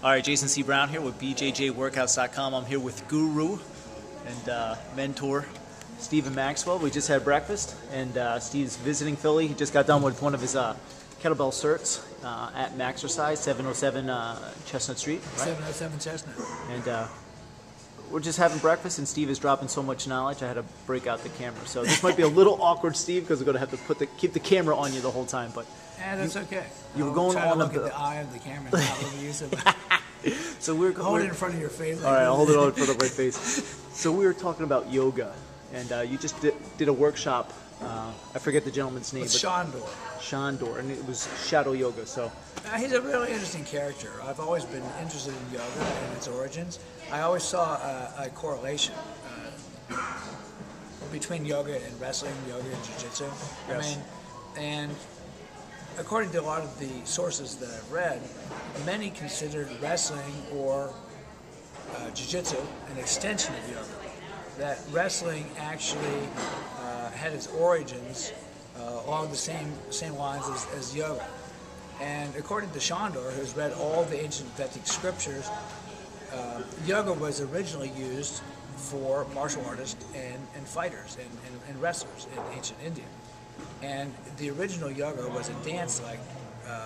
All right, Jason C. Brown here with BJJWorkouts.com. I'm here with Guru and mentor Steve Maxwell. We just had breakfast, and Steve's visiting Philly. He just got done with one of his kettlebell certs at Maxercise, 707 Chestnut Street. Right? 707 Chestnut. And we're just having breakfast, and Steve is dropping so much knowledge, I had to break out the camera. So this might be a little awkward, Steve, because we're going to have to keep the camera on you the whole time. But yeah, that's okay. You were going on look at the eye of the camera, not overuse it. So we're hold it in front of your face. All right, I'll hold it in front of my face. So we were talking about yoga, and you just did a workshop. I forget the gentleman's name. Shandor. Shandor, and it was shadow yoga. So he's a really interesting character. I've always been interested in yoga and its origins. I always saw a correlation between yoga and wrestling, yoga and jiu-jitsu. Yes. I mean, and according to a lot of the sources that I've read, many considered wrestling or jiu-jitsu an extension of yoga. That wrestling actually had its origins along the same lines as yoga. And according to Shandor, who's read all the ancient Vedic scriptures, yoga was originally used for martial artists and fighters and wrestlers in ancient India. And the original yoga was a dance-like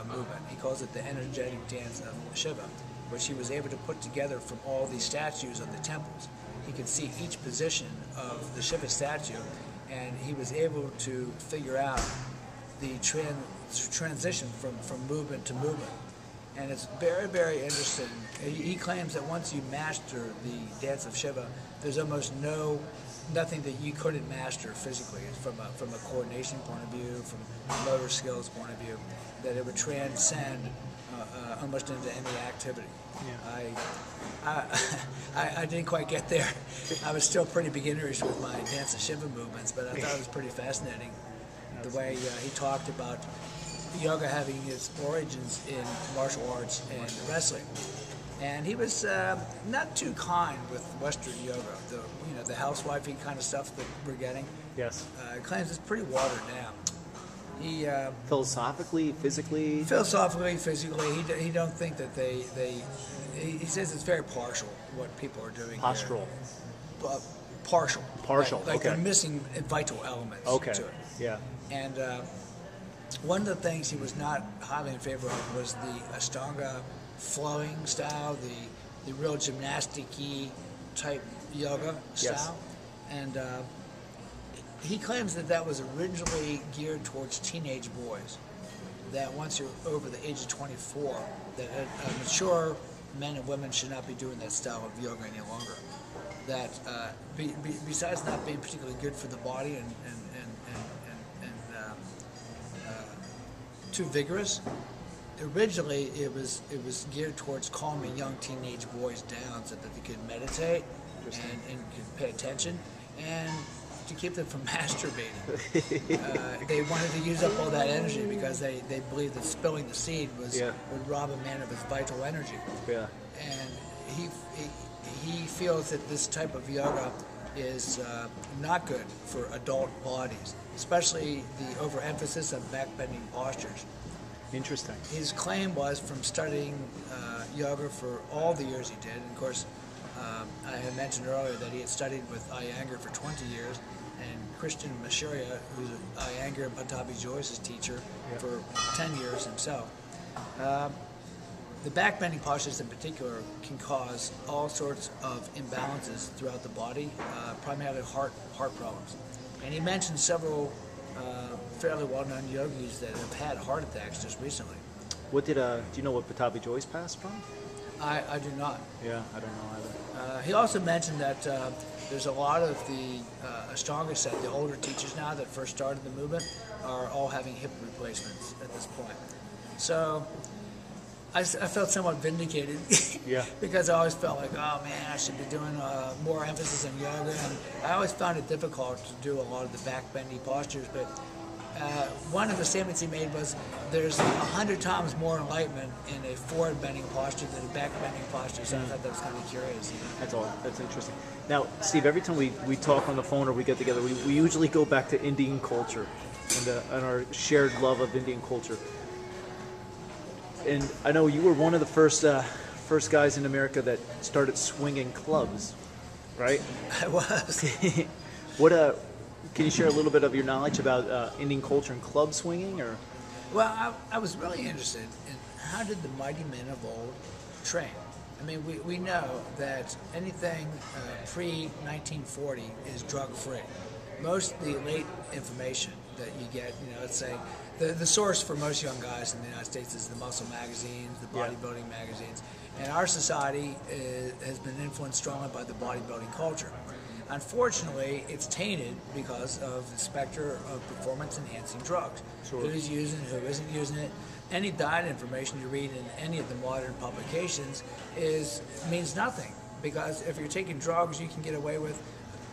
movement. He calls it the energetic dance of Shiva, which he was able to put together from all these statues of the temples. He could see each position of the Shiva statue, and he was able to figure out the transition from movement to movement. And it's very, very interesting. He claims that once you master the dance of Shiva, there's almost nothing that you couldn't master physically from a coordination point of view, from a motor skills point of view, that it would transcend almost into any activity. Yeah. I didn't quite get there. I was still pretty beginnerish with my dance of Shiva movements, but I thought it was pretty fascinating the way he talked about yoga having its origins in martial arts and wrestling. And he was not too kind with Western yoga, the housewifey kind of stuff that we're getting. yes, Claims it's pretty watered down. He philosophically, physically, physically, he don't think that he says it's very partial what people are doing. postural, Partial. Like okay. they're missing vital elements to it. Yeah. And one of the things he was not highly in favor of was the Ashtanga flowing style, the real gymnastic-y type yoga style. Yes. And he claims that was originally geared towards teenage boys, that once you're over the age of 24, that mature men and women should not be doing that style of yoga any longer. That besides not being particularly good for the body and too vigorous, originally it was geared towards calming young teenage boys down so that they could meditate and could pay attention and to keep them from masturbating. They wanted to use up all that energy because they believed that spilling the seed would rob a man of his vital energy. Yeah. And he feels that this type of yoga is not good for adult bodies, especially the overemphasis of backbending postures. Interesting. His claim was from studying yoga for all the years he did, and of course I had mentioned earlier that he had studied with Iyengar for 20 years, and Christian Macharia, who's Iyengar and Patabi Joyce's teacher, for 10 years himself. The backbending postures in particular can cause all sorts of imbalances throughout the body, primarily heart problems. And he mentioned several fairly well-known yogis that have had heart attacks just recently. What did do you know what Patabi Joyce passed from? I do not. Yeah, I don't know either. He also mentioned that there's a lot of the Ashtanga set, the older teachers now that first started the movement, are all having hip replacements at this point. So I felt somewhat vindicated. Yeah. Because I always felt like, oh man, I should be doing more emphasis on yoga, and I always found it difficult to do a lot of the backbendy postures, but one of the statements he made was there's 100 times more enlightenment in a forward bending posture than a back bending posture, so I thought that was kind of curious. That's interesting. Now, Steve, every time we talk on the phone or we get together, we usually go back to Indian culture and our shared love of Indian culture. And I know you were one of the first first guys in America that started swinging clubs, right? I was. What can you share a little bit of your knowledge about Indian culture and club swinging, or? Well, I was really interested in how did the mighty men of old train. I mean, we know that anything pre-1940 is drug-free. Most of the late information that you get, let's say, the source for most young guys in the United States is the muscle magazines, the bodybuilding magazines. And our society has been influenced strongly by the bodybuilding culture. Unfortunately, it's tainted because of the specter of performance-enhancing drugs. Sure. Who's using it, who isn't using it. Any diet information you read in any of the modern publications means nothing, because if you're taking drugs, you can get away with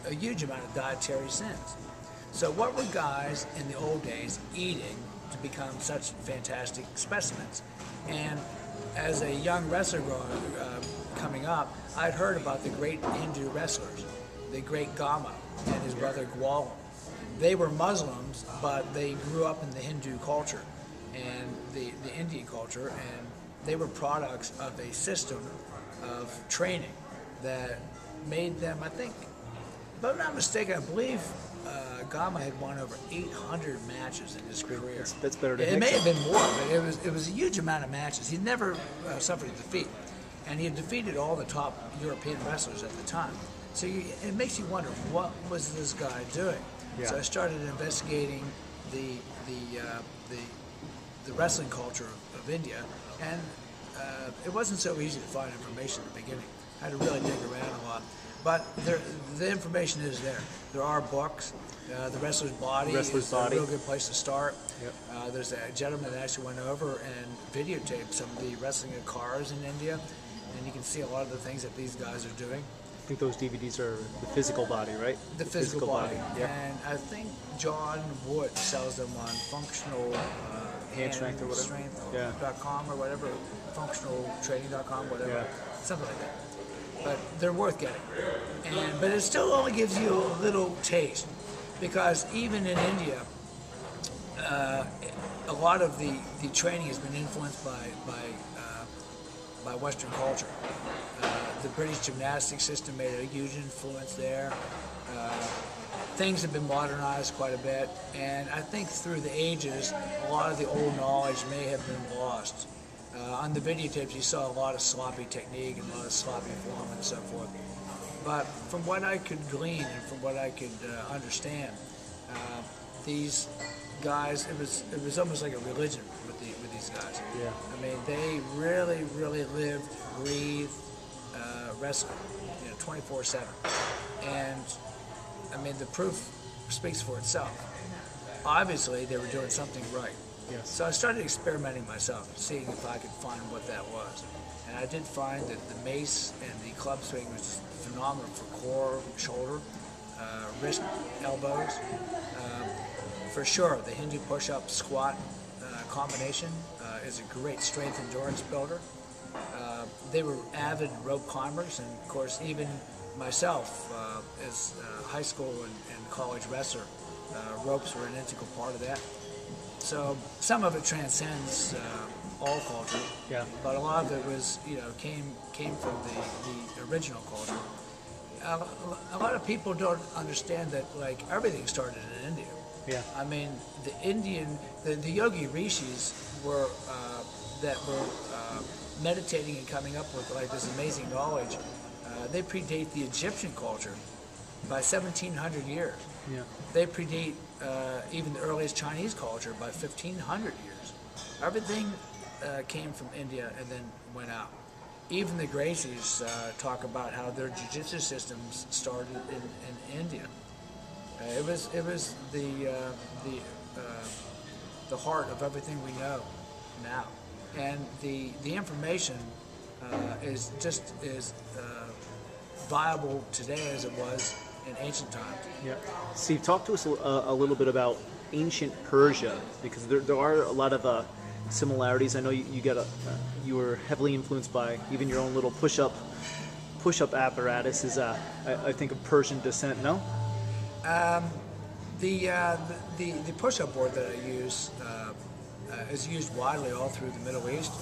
a huge amount of dietary sins. So what were guys in the old days eating to become such fantastic specimens? And as a young wrestler coming up, I'd heard about the great Hindu wrestlers, the great Gama and his brother Gwalam. They were Muslims, but they grew up in the Hindu culture and the Indian culture, and they were products of a system of training that made them, I think, if I'm not mistaken, I believe Gama had won over 800 matches in his career. That's better than it may have been more, but it was a huge amount of matches. He never suffered a defeat, and he had defeated all the top European wrestlers at the time. So it makes you wonder, what was this guy doing? Yeah. So I started investigating the wrestling culture of India, and it wasn't so easy to find information at the beginning. I had to really dig around a lot. But the information is there. There are books. The Wrestler's Body is a real good place to start. Yep. There's a gentleman that actually went over and videotaped some of the wrestling of cars in India, and you can see a lot of the things that these guys are doing. I think those DVDs are The Physical Body, right? The Physical Body. Yeah. And I think John Wood sells them on functional hand strength or whatever. Strength.com or whatever, functionaltraining.com, whatever, yeah. Something like that. But they're worth getting. But it still only gives you a little taste, because even in India, a lot of the training has been influenced by Western culture. The British gymnastics system made a huge influence there. Things have been modernized quite a bit, and I think through the ages, a lot of the old knowledge may have been lost. On the videotapes, you saw a lot of sloppy technique and a lot of sloppy form and so forth. But from what I could glean and from what I could understand, these guys, it was almost like a religion with these guys. Yeah. I mean, they really, really lived, breathed wrestling, 24/7. And I mean, the proof speaks for itself. Obviously, they were doing something right. Yes. So I started experimenting myself, seeing if I could find what that was. And I did find that the mace and the club swing was phenomenal for core, shoulder, wrist, elbows. For sure, the Hindu push-up squat combination is a great strength endurance builder. They were avid rope climbers, and of course, even myself, as a high school and college wrestler, ropes were an integral part of that. So some of it transcends all culture, yeah. But a lot of it was, came from the original culture. A lot of people don't understand that, like, everything started in India. Yeah. I mean, the yogi rishis were that were meditating and coming up with like this amazing knowledge. They predate the Egyptian culture by 1,700 years. Yeah. They predate even the earliest Chinese culture by 1,500 years. Everything came from India and then went out. Even the Gracies talk about how their jiu-jitsu systems started in India. It was the heart of everything we know now, and the information is just as viable today as it was in ancient times. Yeah. Steve, talk to us a little bit about ancient Persia, because there are a lot of similarities. I know you were heavily influenced by even your own little push-up apparatus is I think of Persian descent. No. The push-up board that I use is used widely all through the Middle East.